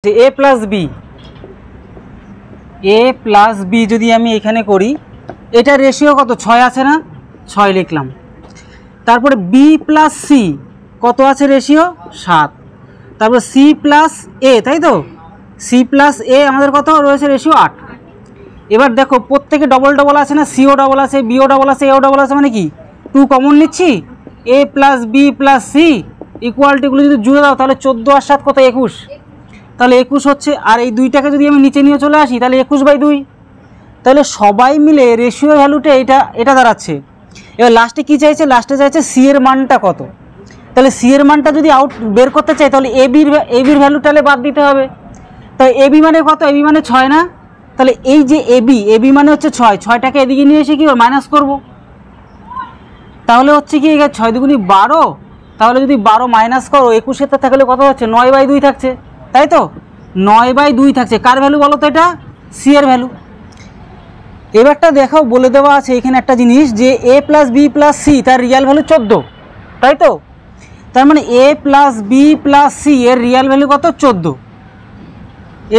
a plus B যদি আমি এখানে করি, এটা রেশিও কত 6 আছে না, 6 লিখলাম। তারপরে বি প্লাস সি কত আছে রেশিও 7। তারপরে সি প্লাস এ, তাই তো সি প্লাস এ আমাদের কত রয়েছে রেশিও 8। এবার দেখো প্রত্যেকে ডবল ডবল আছে না, সিও ডবল আছে, বিও ডবল আছে, এও ডবল আছে, মানে কি 2 কমন নিচ্ছি। এ প্লাস বি প্লাস সি ইকুয়ালিটিগুলো যদি জুড়ে দাও তাহলে 14 আর 7 কত 21, তাহলে 21 হচ্ছে। আর এই দুইটাকে যদি আমি নিচে নিয়ে চলে আসি তাহলে 21/2। তাহলে সবাই মিলে রেশিও ভ্যালুটা এটা দাঁড়াচ্ছে। এবার লাস্টে কি চাইছে, লাস্টে চাইছে সি এর মানটা কত। তাহলে সি এর মানটা যদি আউট বের করতে চাই তাহলে এবির ভ্যালু তাহলে বাদ দিতে হবে। তাই এবি মানে কত, এবি মানে 6 না, তাহলে এই যে এবি মানে হচ্ছে 6, 6টাকে এদিকে নিয়ে এসে কি মাইনাস করব। তাহলে হচ্ছে কি 6 দুগুণি 12, তাহলে যদি 12 মাইনাস করো 21 থাকলে কত হচ্ছে 9/2 থাকছে, তাই তো 9/2 থাকছে। কার ভ্যালু বলো তো, এটা সি এর ভ্যালু। এবারটা দেখাও বলে দেওয়া আছে এখানে একটা জিনিস যে এ প্লাস বি প্লাস সি তার রিয়াল ভ্যালু 14, তাই তো। তার মানে এ প্লাস বি প্লাস সি এর রিয়াল ভ্যালু কত 14।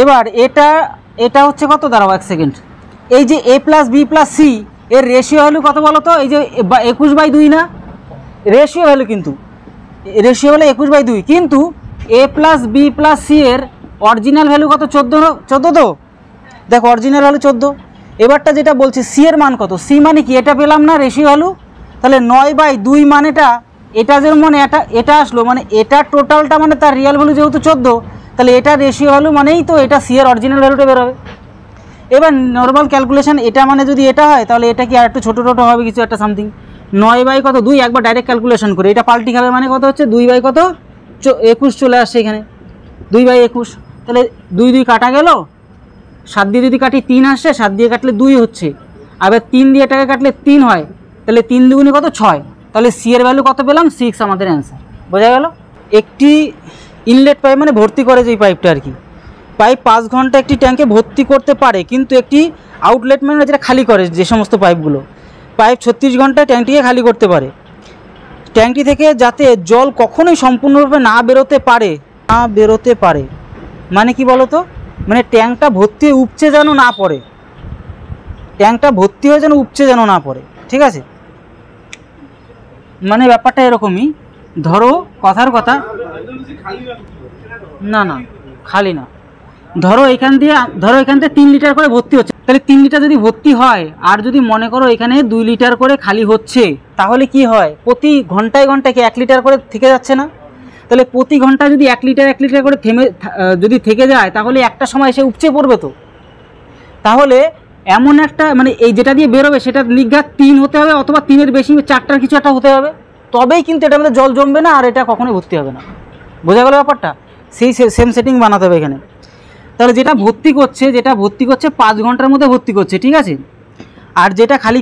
এবার এটা হচ্ছে কত, দাঁড়াও 1 সেকেন্ড। এই যে এ প্লাস বি প্লাস সি এর রেশিও ভ্যালু কত বলো তো, এই যে 21/2 না রেশিও ভ্যালু, কিন্তু রেশিও হলো 21/2, কিন্তু এ প্লাস বি প্লাস সি এর অরিজিনাল ভ্যালু কত 14 তো, দেখো অরিজিনাল ভ্যালু 14। এবারটা যেটা বলছে সি এর মান কত, সি মানে কি এটা পেলাম না রেশিও ভ্যালু, তাহলে 9/2 মানেটা এটা যে মানে এটা আসলো, মানে এটা টোটালটা মানে তার রিয়াল ভ্যালু যেহেতু 14, তাহলে এটা রেশিও ভ্যালু মানেই তো এটা সি এর অরিজিনাল ভ্যালুটা বেরোবে। এবার নর্মাল ক্যালকুলেশন এটা মানে যদি এটা হয় তাহলে এটা কি আর একটু ছোটো হবে কিছু একটা সামথিং। 9/2 একবার ডাইরেক্ট ক্যালকুলেশন করে এটা পাল্টি খাবে, মানে কত হচ্ছে 2/21 চলে আসছে এখানে 2/21। তাহলে 2 কাটা গেল, 7 দিয়ে যদি কাটি 3 আসছে, 7 দিয়ে কাটলে 2 হচ্ছে, আবার 3 দিয়ে এটাকে কাটলে 3 হয়, তাহলে 3 দুগুণে কত 6। তাহলে সি এর ভ্যালু কত পেলাম 6, আমাদের অ্যান্সার। বোঝা গেল। একটি ইনলেট পাইপ মানে ভর্তি করে যে পাইপটা আর কি, পাইপ 5 ঘন্টা একটি ট্যাঙ্কে ভর্তি করতে পারে, কিন্তু একটি আউটলেট মানে যেটা খালি করে যে সমস্ত পাইপগুলো, পাইপ 36 ঘন্টায় ট্যাঙ্কটিকে খালি করতে পারে। ট্যাঙ্কটি থেকে যাতে জল কখনোই সম্পূর্ণরূপে না বেরোতে পারে মানে কি বলো তো, মানে ট্যাঙ্কটা ভর্তি হয়ে উপচে যেন না পড়ে, ট্যাঙ্কটা ভর্তি হয়ে যেন উপচে যেন না পড়ে, ঠিক আছে। মানে ব্যাপারটা এরকমই, ধরো কথার কথা, না খালি না, ধরো এখান থেকে 3 লিটার করে ভর্তি হচ্ছে, তাহলে 3 লিটার যদি ভর্তি হয় আর যদি মনে করো এখানে 2 লিটার করে খালি হচ্ছে, তাহলে কি হয় প্রতি ঘন্টায় কি 1 লিটার করে থেকে যাচ্ছে না। তাহলে প্রতি ঘন্টায় যদি 1 লিটার করে যদি থেকে যায় তাহলে একটা সময় এসে উপচে পড়বে তো। তাহলে এমন একটা মানে এই যেটা দিয়ে বেরোবে সেটা নির্ঘাত 3 হতে হবে, অথবা 3-এর বেশি 4টার কিছু একটা হতে হবে, তবেই কিন্তু এটার মধ্যে জল জমবে না আর এটা কখনোই ভর্তি হবে না। বোঝা গেল ব্যাপারটা। সেই সেম সেটিং বানাতে হবে এখানে। তাহলে যেটা ভর্তি করছে 5 ঘন্টার মধ্যে ভর্তি করছে, ঠিক আছে। আর যেটা খালি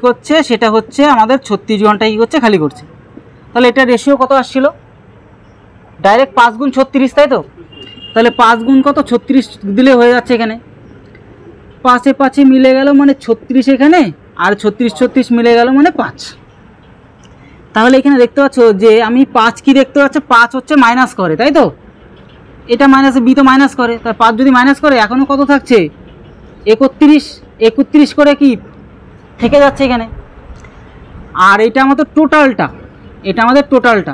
করছে সেটা হচ্ছে আমাদের 36 ঘন্টায় কী করছে, খালি করছে। তাহলে এটা রেশিও কত আসছিল, ডাইরেক্ট 5 গুণ 36, তাই তো। তাহলে 5 গুণ কত 36 দিলে হয়ে যাচ্ছে, এখানে 5 মিলে গেল মানে 36 এখানে, আর 36 মিলে গেল মানে 5। তাহলে এখানে দেখতে পাচ্ছ যে আমি 5 কি দেখতে পাচ্ছ, 5 হচ্ছে মাইনাস করে, তাই তো। এটা মাইনাসে বি তো মাইনাস করে, তার 5 যদি মাইনাস করে এখনও কত থাকছে 31 করে কি থেকে যাচ্ছে এখানে। আর এটা আমাদের টোটালটা,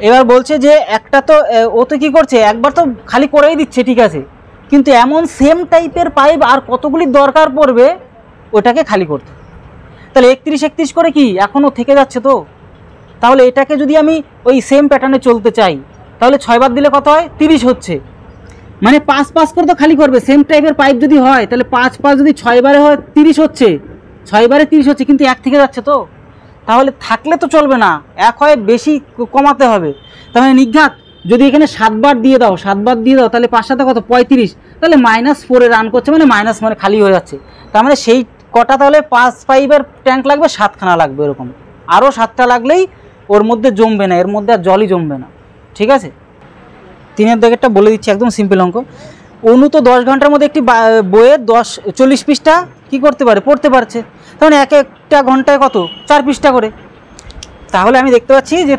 এবার বলছে যে একটা তো ও তো কী করছে, একবার তো খালি করেই দিচ্ছে, ঠিক আছে, কিন্তু এমন সেম টাইপের পাইপ আর কতগুলি দরকার পড়বে ওটাকে খালি করতে। তাহলে 31 করে কি এখনও থেকে যাচ্ছে তো। তাহলে এটাকে যদি আমি ওই সেম প্যাটার্নে চলতে চাই তাহলে 6 বার দিলে কত হয় 30 হচ্ছে, মানে 5 করে তো খালি করবে। সেম টাইপের পাইপ যদি হয় তাহলে 5 যদি 6 বারে হয় 30 হচ্ছে, 6 বারে 30 হচ্ছে, কিন্তু 1 থেকে যাচ্ছে তো। তাহলে থাকলে তো চলবে না, 1 হয় বেশি কমাতে হবে। তাহলে নির্ঘাত যদি এখানে 7 বার দিয়ে দাও তাহলে 5 7 কত 35, তাহলে -4-এ রান করছে, মানে মাইনাস মানে খালি হয়ে যাচ্ছে। তার মানে সেই কটা তাহলে 5 পাইপের ট্যাঙ্ক লাগবে, 7খানা লাগবে, এরকম আরও 7টা লাগলেই ওর মধ্যে জমবে না, এর মধ্যে আর জলই জমবে না, ঠিক আছে। 3-এর দাগেরটা বলে দিচ্ছি, একদম সিম্পল অঙ্ক। অনু তো 10 ঘন্টার মধ্যে একটি বইয়ের 40 পৃষ্ঠা কী করতে পারে, পড়তে পারছে। তখন একটা ঘন্টায় কত 4 পৃষ্ঠা করে। তাহলে আমি দেখতে পাচ্ছি যে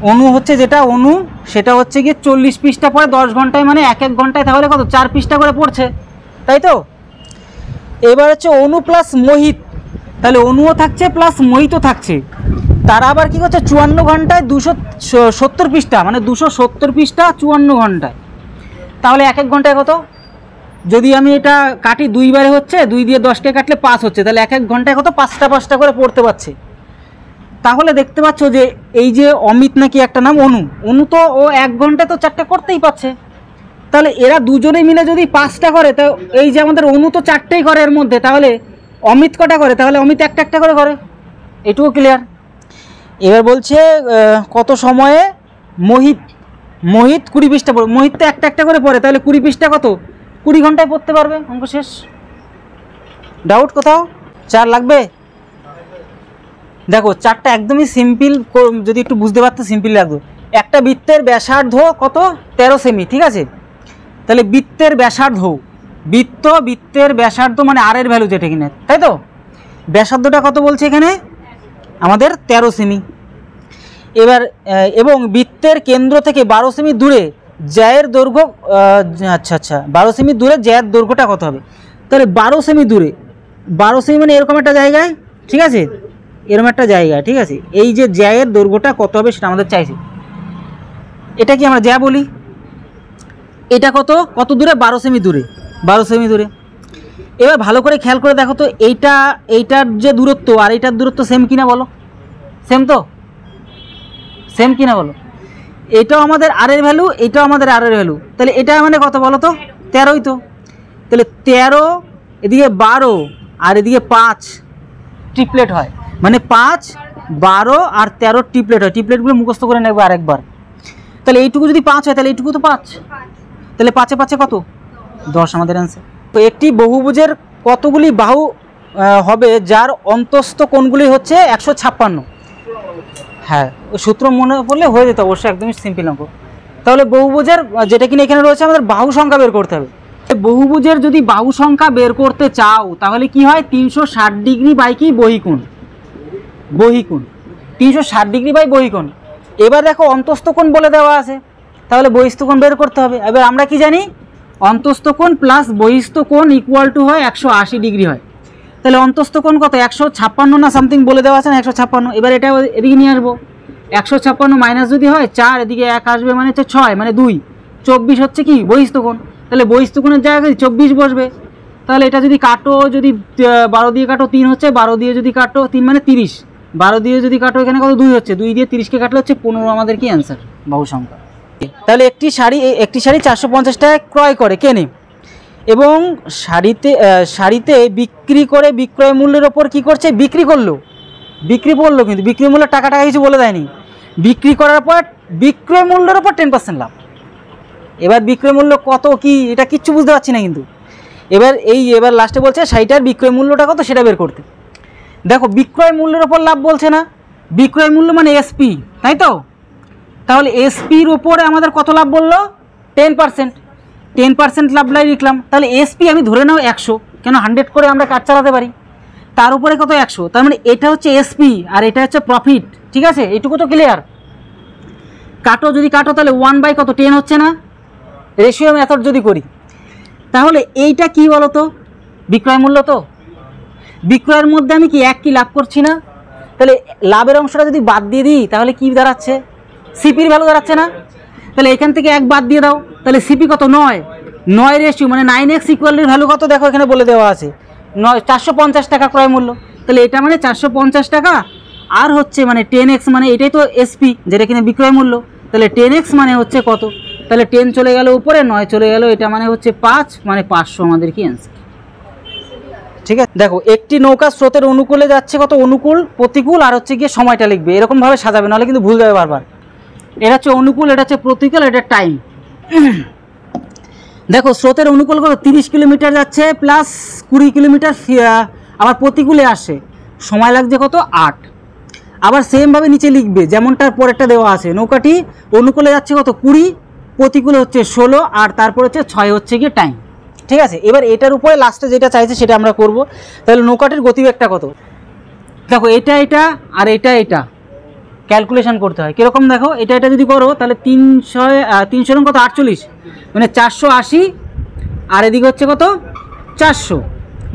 অণু হচ্ছে যেটা অণু সেটা হচ্ছে গিয়ে 40 পৃষ্ঠা পড়ে 10 ঘন্টায়, মানে এক ঘন্টায় তাহলে কত 4 পৃষ্ঠা করে পড়ছে, তাই তো। এবার হচ্ছে অণু প্লাস মোহিত, তাহলে অণুও থাকছে প্লাস মোহিতও থাকছে। তারা আবার কী করছে 54 ঘন্টায় 270 পৃষ্ঠা, মানে 270 পৃষ্ঠা 54 ঘন্টায়, তাহলে এক ঘন্টায় কত, যদি আমি এটা কাটি 2 বারে হচ্ছে 2 দিয়ে 10কে কাটলে 5 হচ্ছে, তাহলে এক ঘন্টায় কত 5টা করে পড়তে পারছে। তাহলে দেখতে পাচ্ছ যে এই যে অমিত নাকি একটা নাম অনু তো ও 1 ঘন্টায় তো 4টে করতেই পারছে, তাহলে এরা দুজনে মিলে যদি 5টা করে, তো এই যে আমাদের অনু তো 4টেই করে এর মধ্যে, তাহলে অমিত কটা করে, তাহলে অমিত একটা করে করে, এটুকু ক্লিয়ার। এবার বলছে কত সময়ে মোহিত 20 পৃষ্ঠা পড়ে, মোহিত তো একটা করে পড়ে, তাহলে 20 পৃষ্ঠা কত 20 ঘন্টায় পড়তে পারবে, অঙ্ক শেষ। ডাউট কোথাও? 4 লাগবে? দেখো 4টা একদমই সিম্পল, যদি একটু বুঝতে পারতো সিম্পল লাগতো। একটা বৃত্তের ব্যাসার্ধ কত 13 সেমি, ঠিক আছে, তাহলে বৃত্তের ব্যাসার্ধ, বৃত্তের ব্যাসার্ধ মানে আর এর ভ্যালু যেটা কিনা, তাই তো, ব্যাসার্ধটা কত বলছে এখানে আমাদের 13 সেমি। এবার এবং বৃত্তের কেন্দ্র থেকে 12 সেমি দূরে জ্যায়ের দৈর্ঘ্য, আচ্ছা 12 সেমি দূরে জ্যায়ের দৈর্ঘ্যটা কত হবে, তাহলে 12 সেমি দূরে, 12 সেমি মানে এরকম একটা জায়গায়, ঠিক আছে, এরকম একটা জায়গা, ঠিক আছে, এই যে জ্যায়ের দৈর্ঘ্যটা কত হবে সেটা আমাদের চাইছে। এটা কি আমরা জ্যা বলি, এটা কত দূরে 12 সেমি দূরে, 12 সেমি দূরে। এবার ভালো করে খেয়াল করে দেখো তো, এইটার যে দূরত্ব আর এইটার দূরত্ব সেম কিনা বলো, সেম তো, সেম কিনা বলো, এটাও আমাদের আর এর ভ্যালু, এটাও আমাদের আর এর ভ্যালু, তাহলে এটা মানে কত বলো তো 13ই তো, তাহলে 13 এদিকে 12 আর এদিকে 5 ট্রিপলেট হয়, মানে 5 12 আর 13 ট্রিপলেট হয়, ট্রিপলেটগুলো মুখস্থ করে নেবে আরেকবার। তাহলে এইটুকু যদি 5 হয় তাহলে এইটুকু তো 5, তাহলে 5 5 কত 10 আমাদের অ্যান্সার। তো একটি বহুভুজের কতগুলি বাহু হবে যার অন্তস্থ কোণগুলি হচ্ছে 156? হ্যাঁ, ওই সূত্র মনে পড়লে হয়ে যেত অবশ্যই, একদমই সিম্পল অঙ্ক। তাহলে বহুভুজের যেটা কিনা এখানে রয়েছে আমাদের বাহু সংখ্যা বের করতে হবে। বহুভুজের যদি বাহু সংখ্যা বের করতে চাও তাহলে কি হয় 360 ডিগ্রি বাই কি বহিকোণ, 360 ডিগ্রি বাই বহিকোণ। এবার দেখো অন্তস্থ কোণ বলে দেওয়া আছে, তাহলে বহিস্থ কোণ বের করতে হবে। এবার আমরা কি জানি অন্তস্থ কোণ প্লাস বহিস্থ কোণ ইকুয়াল টু হয় 180 ডিগ্রি হয়, তাহলে অন্তস্থ কোণ কত 156 না সামথিং বলে দেওয়া আছে না 156। এবার এটা এদিকে নিয়ে আসবো, 156 মাইনাস যদি হয় 4, এদিকে 1 আসবে মানে হচ্ছে 6 মানে 2, 24 হচ্ছে কি বহিস্থ কোণ, তাহলে বহিস্থ কোণের জায়গায় 24 বসবে। তাহলে এটা যদি কাটো, যদি 12 দিয়ে কাটো 3 হচ্ছে, 12 দিয়ে যদি কাটো 3 মানে 30, 12 দিয়ে যদি কাটো এখানে কত 2 হচ্ছে, 2 দিয়ে 30কে কাটলে হচ্ছে 15 আমাদের কি অ্যান্সার বাহু সংখ্যা। তাহলে একটি শাড়ি 450 টাকায় ক্রয় করে কেনে এবং শাড়িতে বিক্রি করে বিক্রয় মূল্যের ওপর কী করছে বিক্রি করলো, কিন্তু বিক্রি মূল্যের টাকা কিছু বলে দেয়নি, বিক্রি করার পর বিক্রয় মূল্যের ওপর 10% লাভ। এবার বিক্রয় মূল্য কত কি এটা কিচ্ছু বুঝতে পারছি না, কিন্তু এবার লাস্টে বলছে শাড়িটার বিক্রয় মূল্যটা কত সেটা বের করতে। দেখো বিক্রয় মূল্যের ওপর লাভ বলছে না, বিক্রয় মূল্য মানে এসপি, তাই তো, তাহলে এসপির ওপরে আমাদের কত লাভ বললো 10% লাভ লিখলাম। তাহলে এসপি আমি ধরে নাও 100, কেন 100 করে আমরা কাজ চালাতে পারি, তার উপরে কত 100, তার মানে এটা হচ্ছে এসপি আর এটা হচ্ছে প্রফিট, ঠিক আছে, এইটুকু তো ক্লিয়ার। যদি কাটো তাহলে 1 বাই কত 10 হচ্ছে না, রেশিও মেথড যদি করি, তাহলে এইটা কি বলো তো বিক্রয় মূল্য, তো বিক্রয়ের মধ্যে আমি কি এক কি লাভ করছি না, তাহলে লাভের অংশটা যদি বাদ দিয়ে দিই তাহলে কি দাঁড়াচ্ছে সিপির ভ্যালু দাঁড়াচ্ছে না, তাহলে এখান থেকে 1 বাদ দিয়ে দাও, তাহলে সিপি কত 9 রেশিও মানে 9x ইকুয়ালের ভ্যালু কত দেখো এখানে বলে দেওয়া আছে 450 টাকা ক্রয় মূল্য, তাহলে এটা মানে 450 টাকা আর হচ্ছে মানে 10x মানে এটাই তো এসপি যেটা কিনা বিক্রয় মূল্য, তাহলে 10x মানে হচ্ছে কত, তাহলে 10 চলে গেল উপরে 9 চলে গেল, এটা মানে হচ্ছে 5 মানে 500 আমাদের কি অ্যান্সার। ঠিক আছে, দেখো একটি নৌকা স্রোতের অনুকূলে যাচ্ছে, কত অনুকূল প্রতিকূল আর হচ্ছে গিয়ে সময়টা লিখবে, এরকমভাবে সাজাবে নাহলে কিন্তু ভুল যাবে বারবার। এটা হচ্ছে অনুকূল, এটা হচ্ছে প্রতিকূল, এটা টাইম। দেখো স্রোতের অনুকূল কত 30 কিলোমিটার যাচ্ছে প্লাস 20 কিলোমিটার আবার প্রতিকূলে আসে, সময় লাগছে কত 8। আবার সেমভাবে নিচে লিখবে যেমনটার পরেরটা দেওয়া আছে, নৌকাটি অনুকূলে যাচ্ছে কত 20, প্রতিকূলে হচ্ছে 16 আর তারপর হচ্ছে 6 হচ্ছে গিয়ে টাইম। ঠিক আছে, এবার এটার উপরে লাস্টে যেটা চাইছে সেটা আমরা করব। তাহলে নৌকাটির গতিবেগটা কত, দেখো এটা আর এটা ক্যালকুলেশন করতে হয়। কীরকম দেখো, এটা যদি করো তাহলে 300 কত 48, মানে 480, আর এদিকে হচ্ছে কত 400,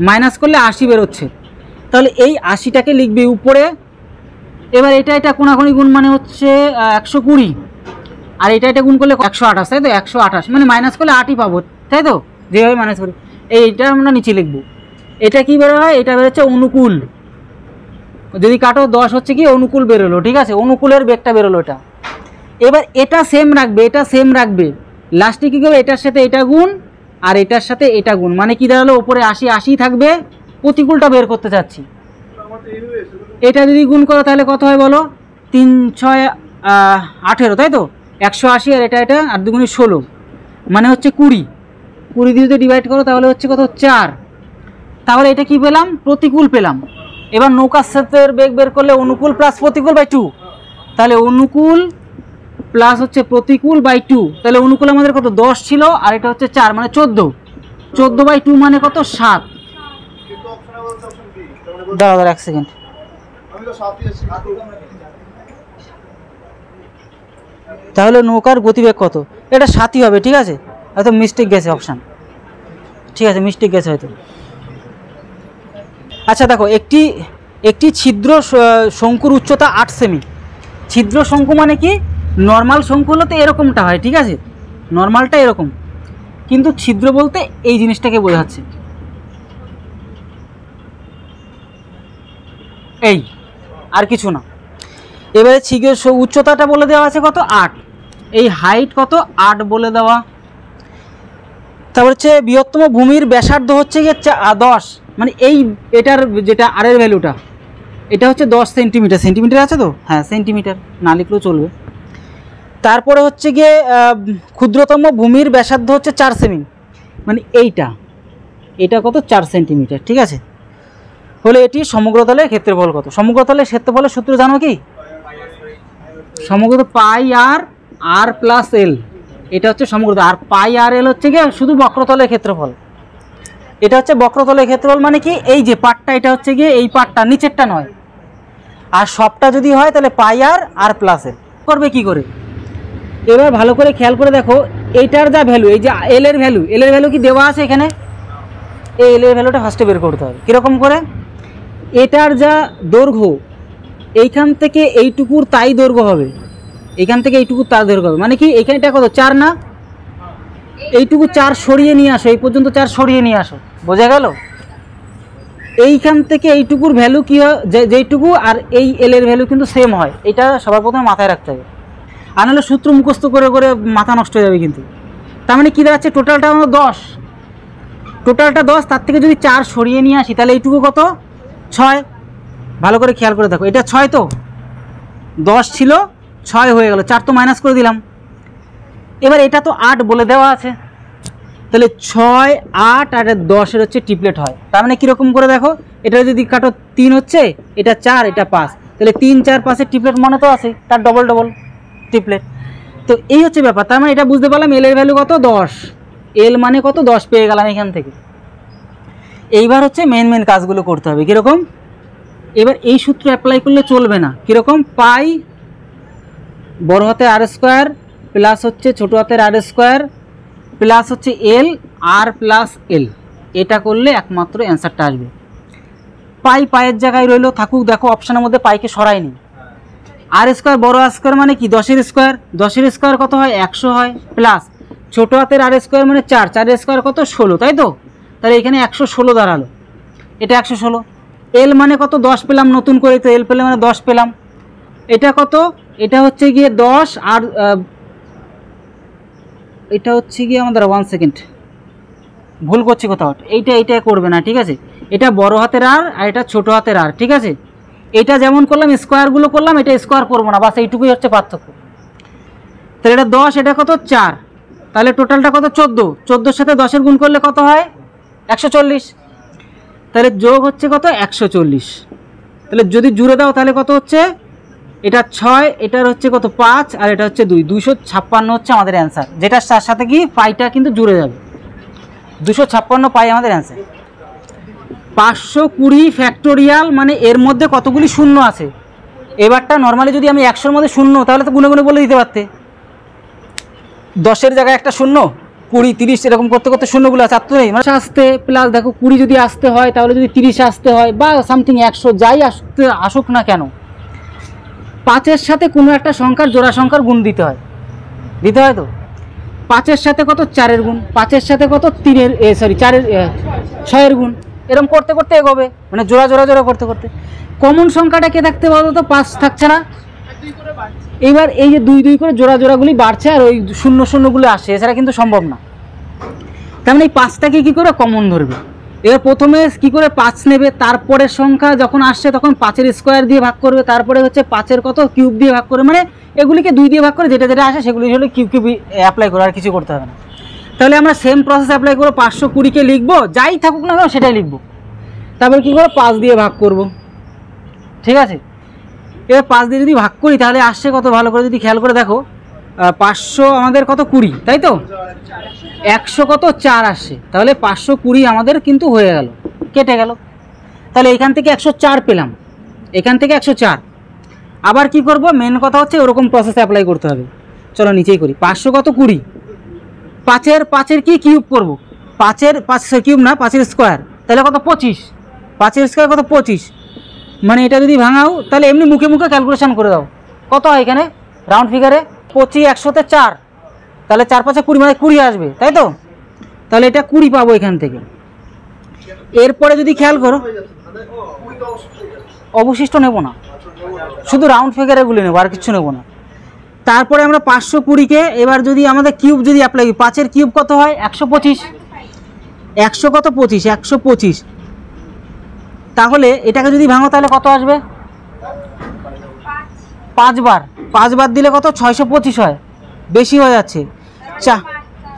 মাইনাস করলে 80 বেরোচ্ছে। তাহলে এই 80টাকে লিখবে উপরে। এবার এটা কোনাকুনি গুণ মানে হচ্ছে 120, আর এটা গুণ করলে 128, তাই তো 128, মানে মাইনাস করলে 8ই পাবো, তাই তো, যেভাবে মাইনাস করি। এইটা আমরা নিচে লিখবো। এটা কি বেরো হয়, এটা বেরোচ্ছে অনুকূল। যদি কাটো 10 হচ্ছে কি অনুকূল বেরোলো, ঠিক আছে, অনুকূলের বেগটা বেরোলো এটা। এবার এটা সেম রাখবে, লাস্টে কী করবে, এটার সাথে এটা গুণ আর এটার সাথে এটা গুণ, মানে কি দাঁড়ালো, ওপরে 80 থাকবে, প্রতিকূলটা বের করতে চাচ্ছি। এটা যদি গুণ করো তাহলে কত হয় বলো, 3 6 18, তাই তো, 180, আর এটা আর 2 গুণে 16, মানে হচ্ছে 20 দিয়ে যদি ডিভাইড করো তাহলে হচ্ছে কত 4। তাহলে এটা কি পেলাম, প্রতিকূল পেলাম। এবার নৌকার সাথে বেগ বের করলে অনুকূল প্লাস প্রতিকূল বাই 2, তাহলে অনুকূল প্লাস হচ্ছে প্রতিকূল বাই 2, তাহলে অনুকূল আমাদের কত 10 ছিল, আর এটা হচ্ছে 4, মানে 14 বাই 2 মানে কত 7। দাঁড়া 1 সেকেন্ড, তাহলে নৌকার গতিবেগ কত, এটা 7ই হবে, ঠিক আছে, হয়তো মিস্টেক গেছে অপশান, ঠিক আছে, মিস্টেক গেছে হয়তো। আচ্ছা দেখো, একটি ছিদ্র শঙ্কুর উচ্চতা 8 সেমি। ছিদ্র শঙ্কু মানে কি, নর্মাল শঙ্কু হলে তো এরকমটা হয়, ঠিক আছে, নর্মালটা এরকম, কিন্তু ছিদ্র বলতে এই জিনিসটাকে বোঝাচ্ছে, এই আর কিছু না। এবারে ছিদ্রের উচ্চতাটা বলে দেওয়া আছে কত 8, এই হাইট কত 8 বলে দেওয়া। তারপর হচ্ছে বৃহত্তম ভূমির ব্যাসার্ধ হচ্ছে গিয়ে 10, মানে এটার যেটা আরের ভ্যালুটা, এটা হচ্ছে 10 সেন্টিমিটার, সেন্টিমিটার আছে তো, হ্যাঁ সেন্টিমিটার, না লিখলেও চলবে। তারপরে হচ্ছে গিয়ে ক্ষুদ্রতম ভূমির ব্যাসার্ধ হচ্ছে 4 সেমি, মানে এটা কত 4 সেন্টিমিটার, ঠিক আছে। হলে এটি সমগ্রতলের ক্ষেত্রফল কত, সমগ্রতলের ক্ষেত্রফলের সূত্র জানো কি, সমগ্র পাই আর প্লাস এল, এটা হচ্ছে সমগ্র, আর পাই আর এল হচ্ছে গিয়ে শুধু বক্রতলের ক্ষেত্রফল। এটা হচ্ছে বক্রতলের ক্ষেত্রফল, মানে কি এই যে পার্টটা, এটা হচ্ছে গিয়ে এই পার্টটা, নিচেরটা নয়, আর সবটা যদি হয় তাহলে পাই আর প্লাস এল। করবে কি করে, এবার ভালো করে খেয়াল করে দেখো, এইটার যা ভ্যালু, এই যে এল এর ভ্যালু কি দেওয়া আছে এখানে, এই এল এর ভ্যালুটা ফার্স্টে বের করতে হবে। কীরকম করে, এটার যা দৈর্ঘ্য, এইখান থেকে এইটুকুর তাই দৈর্ঘ্য হবে, এইখান থেকে এইটুকুর তার দৈর্ঘ্য হবে, মানে কি এইখানটা কত 4 না, এইটুকু 4 সরিয়ে নিয়ে আসো, এই পর্যন্ত 4 সরিয়ে নিয়ে আসো, বোঝা গেল। এইখান থেকে এইটুকুর ভ্যালু কী হয়, যেইটুকু আর এই এল এর ভ্যালু কিন্তু সেম হয়, এটা সবার প্রথমে মাথায় রাখতে হবে, আর নাহলে সূত্র মুখস্থ করে মাথা নষ্ট হয়ে যাবে কিন্তু। তার মানে কী দাঁড়াচ্ছে, টোটালটা আমরা 10, তার থেকে যদি 4 সরিয়ে নিয়ে আসি তাহলে এইটুকু কত 6। ভালো করে খেয়াল করে দেখো, এটা 6 তো, 10 ছিল 6 হয়ে গেল, 4 তো মাইনাস করে দিলাম। এবার এটা তো 8 বলে দেওয়া আছে, তাহলে 6 8 আর 10 হচ্ছে ট্রিপলেট হয়। তার মানে কীরকম করে দেখো, এটা যদি কাটো 3 হচ্ছে, এটা 4, এটা 5, তাহলে 3 4 5 ট্রিপলেট মানে তো আছে, তার ডবল ট্রিপলেট। তো এই হচ্ছে ব্যাপার। তার মানে এটা বুঝতে পারলাম এল এর ভ্যালু কত 10, এল মানে কত 10 পেয়ে গেলাম এখান থেকে। এইবার হচ্ছে মেন কাজগুলো করতে হবে। কীরকম, এবার এই সূত্র অ্যাপ্লাই করলে চলবে না। কীরকম, পাই বড় হাতের আর স্কোয়ার প্লাস হচ্ছে ছোটো হাতের আর স্কোয়ার প্লাস হচ্ছে এল আর প্লাস এল, এটা করলে একমাত্র অ্যান্সারটা আসবে। পায়ের জায়গায় রইলো, থাকুক। দেখো অপশানের মধ্যে পাইকে সরাইনি। আর স্কোয়ার বড় আর স্কোয়ার মানে কি 10 এর স্কোয়ার কত হয় 100 হয়, প্লাস ছোটো হাতের আর স্কোয়ার মানে 4 এর স্কোয়ার কত 16, তাই তো, তাহলে এখানে 116 দাঁড়ালো, এটা 116। এল মানে কত 10 পেলাম নতুন করে, তো এল পেলে মানে 10 পেলাম। এটা কত, এটা হচ্ছে গিয়ে 10, আর এটা হচ্ছে গিয়ে আমাদের 1 সেকেন্ড ভুল করছি কোথাও, এইটা করবে না, ঠিক আছে। এটা বড় হাতের আর এটা ছোটো হাতের আর, ঠিক আছে। এটা যেমন করলাম স্কোয়ারগুলো করলাম, এটা স্কোয়ার করবো না, বাস এইটুকুই হচ্ছে পার্থক্য। তাহলে এটা 10, এটা কত 4, তাহলে টোটালটা কত 14, 14-এর সাথে 10-এর গুণ করলে কত হয় 140, তাহলে যোগ হচ্ছে কত 140। তাহলে যদি জুড়ে দাও তাহলে কত হচ্ছে, এটা 6, এটার হচ্ছে কত 5, আর এটা হচ্ছে 2, 256 হচ্ছে আমাদের অ্যান্সার। যেটা তার সাথে কি পাইটা কিন্তু জুড়ে যাবে, 256 পাই আমাদের অ্যান্সার। 520 ফ্যাক্টোরিয়াল মানে এর মধ্যে কতগুলি শূন্য আছে, এবারটা নর্মালি যদি আমি 100-র মধ্যে শূন্য, তাহলে তো গুনে গুনে বলে দিতে পারতে, 10-এর জায়গায় একটা শূন্য, 20, 30 এরকম করতে করতে শূন্যগুলো চারতে নেই, মানে আসতে প্লাস দেখো 20 যদি আসতে হয় তাহলে যদি 30 আসতে হয় বা সামথিং 100 যাই আসুক না কেন, 5-এর সাথে কোনো একটা সংখ্যার জোড়া সংখ্যার গুণ দিতে হয় তো। 5-এর সাথে কত 4-এর গুণ, 5-এর সাথে কত 3-এর 6-এর গুণ, এরকম করতে করতে এগোবে, মানে জোড়া জোড়া জোড়া করতে করতে। কমন সংখ্যাটা কে থাকতে বলো তো? 5 থাকছে না? এবার এই যে 2 2 করে জোড়া জোড়াগুলি বাড়ছে আর ওই শূন্য শূন্যগুলো আসছে, এছাড়া কিন্তু সম্ভব না। তার মানে এই 5টাকে কী করে কমন ধরবে? এবার প্রথমে কী করে 5 নেবে, তারপরের সংখ্যা যখন আসছে তখন 5-এর স্কোয়ার দিয়ে ভাগ করবে, তারপরে হচ্ছে 5-এর কত কিউব দিয়ে ভাগ করবে, মানে এগুলিকে 2 দিয়ে ভাগ করে যেটা যেটা আসে সেগুলি হলে কিউব কিউব অ্যাপ্লাই করে, আর কিছু করতে হবে না। তাহলে আমরা সেম প্রসেস অ্যাপ্লাই করবো, 520কে লিখবো, যাই থাকুক না কেন সেটাই লিখবো, তারপর কী করবো 5 দিয়ে ভাগ করব, ঠিক আছে। এবার 5 দিয়ে যদি ভাগ করি তাহলে আসছে কত, ভালো করে যদি খেয়াল করে দেখো, 500 আমাদের কত 20, তাই তো, 100 কত 4 আসছে, তাহলে 520 আমাদের কিন্তু হয়ে গেল, কেটে গেল। তাহলে এখান থেকে 104 পেলাম, এখান থেকে 104। আবার কি করব, মেন কথা হচ্ছে ওরকম প্রসেস অ্যাপ্লাই করতে হবে। চলো নিচেই করি, 500 কত 20, 5-এর কি কিউব করব, 5 কিউব না 5-এর স্কোয়ার, তাহলে কত 25, 5-এর স্কোয়ার কত 25, মানে এটা যদি ভাঙাও তাহলে এমনি মুখে মুখে ক্যালকুলেশন করে দাও, কত হয় এখানে রাউন্ড ফিগারে 25, 100-তে 4, তাহলে 4-5-এ 20, মানে 20 আসবে, তাই তো। তাহলে এটা 20 পাবো এখান থেকে। এরপরে যদি খেয়াল করো, অবশিষ্ট নেব না, শুধু রাউন্ড ফিগারেগুলি নেবো, আর কিছু নেব না। তারপরে আমরা 520কে এবার যদি আমাদের কিউব যদি অ্যাপ্লাই করি, 5-এর কিউব কত হয় 125, 100 কত 25, 125, তাহলে এটাকে যদি ভাঙো তাহলে কত আসবে, 5 বার দিলে কত 625 হয়, বেশি হয়ে যাচ্ছে।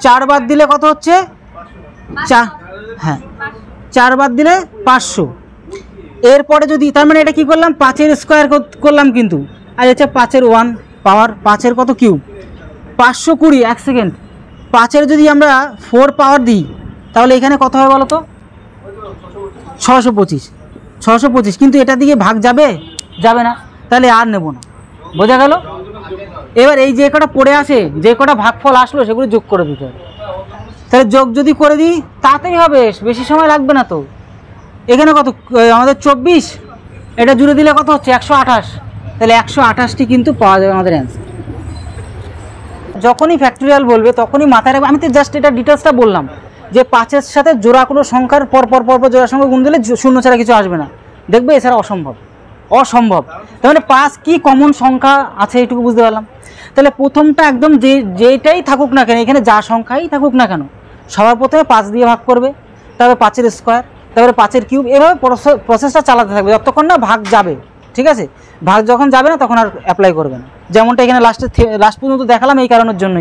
4 বার দিলে কত হচ্ছে, হ্যাঁ 4 বার দিলে 500। এরপরে যদি, তার মানে এটা কি করলাম, 5-এর স্কোয়ার করলাম কিন্তু, আর হচ্ছে 5-এর 1 পাওয়ার, 5-এর কত কিউব 520, 1 সেকেন্ড, 5-এর যদি আমরা 4 পাওয়ার দিই তাহলে এখানে কত হয় বলো তো, 625, কিন্তু এটা দিকে ভাগ যাবে না, তাহলে আর নেব না, বোঝা গেল। এবার এই যে কটা পড়ে আসে, যে কটা ভাগফল আসলো সেগুলো যোগ করে দিতে হবে। তাহলে যোগ যদি করে দিই তাড়াতাড়ি হবে, বেশি সময় লাগবে না তো। এখানে কত আমাদের 24, এটা জুড়ে দিলে কত হচ্ছে 128, তাহলে 128টি কিন্তু পাওয়া যাবে আমাদের অ্যান্সার। যখনই ফ্যাক্টরিয়াল বলবে তখনই মাথায় রাখবে, আমি তো জাস্ট এটা ডিটেলসটা বললাম যে 5-এর সাথে জোড়া কোনো সংখ্যার পরপর জোড়ার সংখ্যা গুণ দিলে শূন্য ছাড়া কিছু আসবে না, দেখবে এছাড়া অসম্ভব। তার মানে 5 কি কমন সংখ্যা আছে এইটুকু বুঝতে পারলাম। তাহলে প্রথমটা একদম যেটাই থাকুক না কেন, এখানে যা সংখ্যাই থাকুক না কেন, সবার প্রথমে 5 দিয়ে ভাগ করবে, তারপরে 5-এর স্কোয়ার, তারপরে 5-এর কিউব, এভাবে প্রসেসটা চালাতে থাকবে যতক্ষণ না ভাগ যাবে, ঠিক আছে। ভাগ যখন যাবে না তখন আর অ্যাপ্লাই করবে না, যেমনটা এখানে লাস্ট পর্যন্ত দেখালাম এই কারণের জন্য।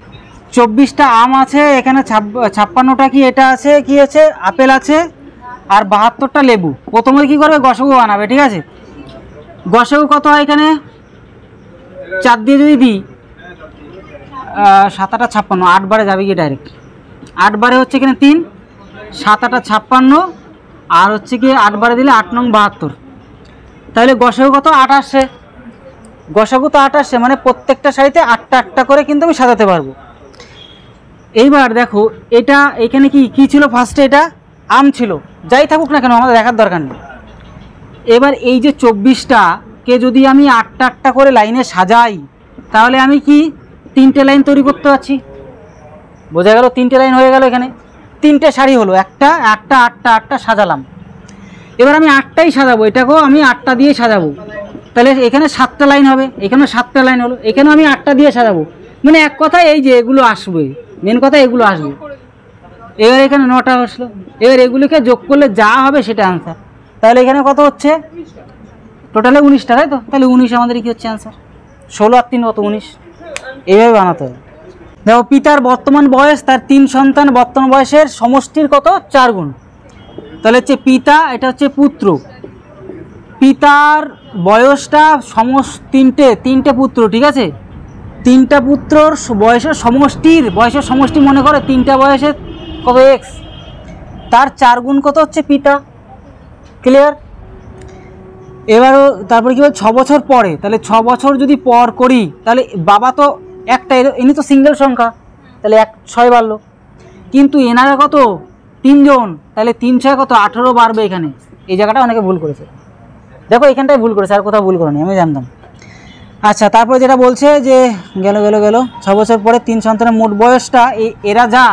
24টা আম আছে, এখানে 56টা কি এটা আছে, কি আছে আপেল আছে, আর 72টা লেবু। প্রথমে কি করবে, গসাগু বানাবে, ঠিক আছে। গসাগু কত হয় এখানে, 4 দিয়ে যদি দিই 7 8 56, 8 বারে যাবে কি ডাইরেক্ট, 8 বারে হচ্ছে এখানে 3, 7 8 56, আর হচ্ছে কি 8 বারে দিলে 8 নং 72, তাহলে গসাগু কত 8 আসছে, গসাগু তো 8 আসছে, মানে প্রত্যেকটা সারিতে 8টা 8টা করে কিন্তু আমি সাজাতে পারবো। এইবার দেখো এটা এখানে কি ছিল, ফার্স্টে এটা আম ছিল, যাই থাকুক না কেন আমাদের দেখার দরকার নেই। এবার এই যে 24টাকে যদি আমি 8টা 8টা করে লাইনে সাজাই তাহলে আমি কি 3টে লাইন তৈরি করতে পারছি, বোঝা গেল, 3টে লাইন হয়ে গেল, এখানে 3টে সারি হলো, একটা 8টা 8টা 8টা সাজালাম। এবার আমি 8টাই সাজাবো, এটাকেও আমি 8টা দিয়ে সাজাবো, তাহলে এখানে 7টা লাইন হবে, এখানে 7টা লাইন হলো, এখানেও আমি 8টা দিয়ে সাজাবো, মানে এক কথায় এই যে এগুলো আসবে, মেন কথা এগুলো আসবে। এবার এখানে 9টা আসলো, এবার এগুলিকে যোগ করলে যা হবে সেটা আনসার। তাহলে এখানে কত হচ্ছে, টোটালে 19টা, তাই তো, তাহলে 19 আমাদের কি হচ্ছে আনসার, 16 আর 3 কত 19, এইভাবে বানাতে হবে। দেখো পিতার বর্তমান বয়স তার 3 সন্তান বর্তমান বয়সের সমষ্টির কত 4 গুণ, তাহলে হচ্ছে পিতা, এটা হচ্ছে পুত্র, পিতার বয়সটা তিনটে পুত্র, ঠিক আছে, 3টা পুত্রর বয়সের সমষ্টি মনে করে 3টা বয়সের কত এক্স, তার 4 গুণ কত হচ্ছে পিতা, ক্লিয়ার। এবারও তারপরে কি বল 6 বছর পরে, তাহলে 6 বছর যদি পর করি তাহলে বাবা তো একটা, ইনি তো সিঙ্গেল সংখ্যা, তাহলে 6 বাড়লো। কিন্তু এনারা কত 3 জন, তাহলে 3 6 কত 18 বাড়বে এখানে। এই জায়গাটা অনেকে ভুল করেছে, দেখো এখানটায় ভুল করেছে, আর কোথাও ভুল করেনি, আমি জানতাম। আচ্ছা, তারপরে যেটা বলছে যে গেল 6 বছর পরে 3 সন্তানের মোট বয়সটা, এরা যা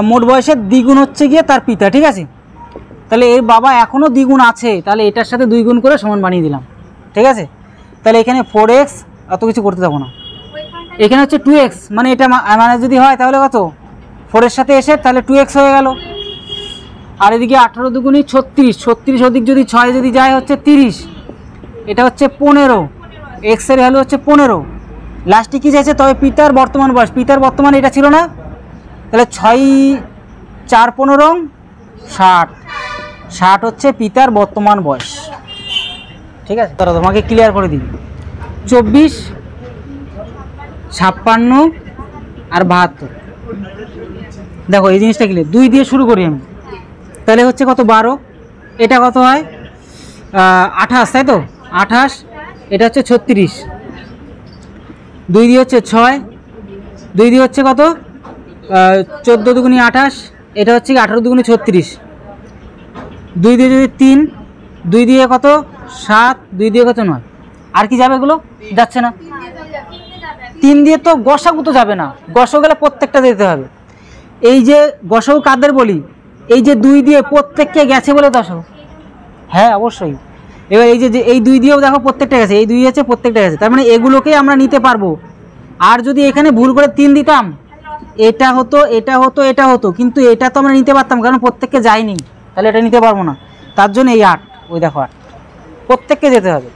মোট বয়সের দ্বিগুণ হচ্ছে গিয়ে তার পিতা, ঠিক আছে। তাহলে এর বাবা এখনও দ্বিগুণ আছে, তাহলে এটার সাথে 2 গুণ করে সমান বানিয়ে দিলাম, ঠিক আছে। তাহলে এখানে 4x, অত কিছু করতে যাবো না, এখানে হচ্ছে 2x, মানে এটা মানে যদি হয় তাহলে কত 4 এর সাথে এসে তাহলে 2x হয়ে গেল। আর এদিকে 18 দুগুণই 36, 36 অধিক যদি 6 যদি যায় হচ্ছে 30, এটা হচ্ছে 15, x এর ভ্যালু হচ্ছে 15। লাস্টে কী চাইছে, তবে পিতার বর্তমান বয়স, পিতার বর্তমান এটা ছিল না, তাহলে 6 4 15 60, 60 হচ্ছে পিতার বর্তমান বয়স, ঠিক আছে। তারা তোমাকে ক্লিয়ার করে দিই, 24 56 আর 72। দেখো এই জিনিসটা ক্লিয়ার, 2 দিয়ে শুরু করি আমি, তাহলে হচ্ছে কত 12, এটা কত হয় 28, তাই তো 28, এটা হচ্ছে 36, 2 দিয়ে হচ্ছে 6, 2 দিয়ে হচ্ছে কত 14 দুগুণি 28, এটা হচ্ছে 18 দুগুণি 36, 2 দিয়ে যদি 3, 2 দিয়ে কত 7, 2 দিয়ে কত 9, আর কি যাবে, এগুলো যাচ্ছে না। 3 দিয়ে তো গসাগু তো যাবে না, গসাগু গেলে প্রত্যেকটা দিতে হবে। এই যে গসাগু কাদের বলি, এই যে 2 দিয়ে প্রত্যেককে গেছে বলে দশক, হ্যাঁ অবশ্যই। এবার এই যে এই 2 দিয়েও দেখো প্রত্যেকটা গেছে, এই 2 আছে প্রত্যেকটা গেছে, তার মানে এগুলোকেই আমরা নিতে পারবো। আর যদি এখানে ভুল করে 3 দিতাম, এটা হতো এটা হতো এটা হতো, কিন্তু এটা তো আমরা নিতে পারতাম, কারণ প্রত্যেককে যায়নি, তাহলে এটা নিতে পারবো না। তার জন্য এই 8, ওই দেখো 8 প্রত্যেককে যেতে হবে।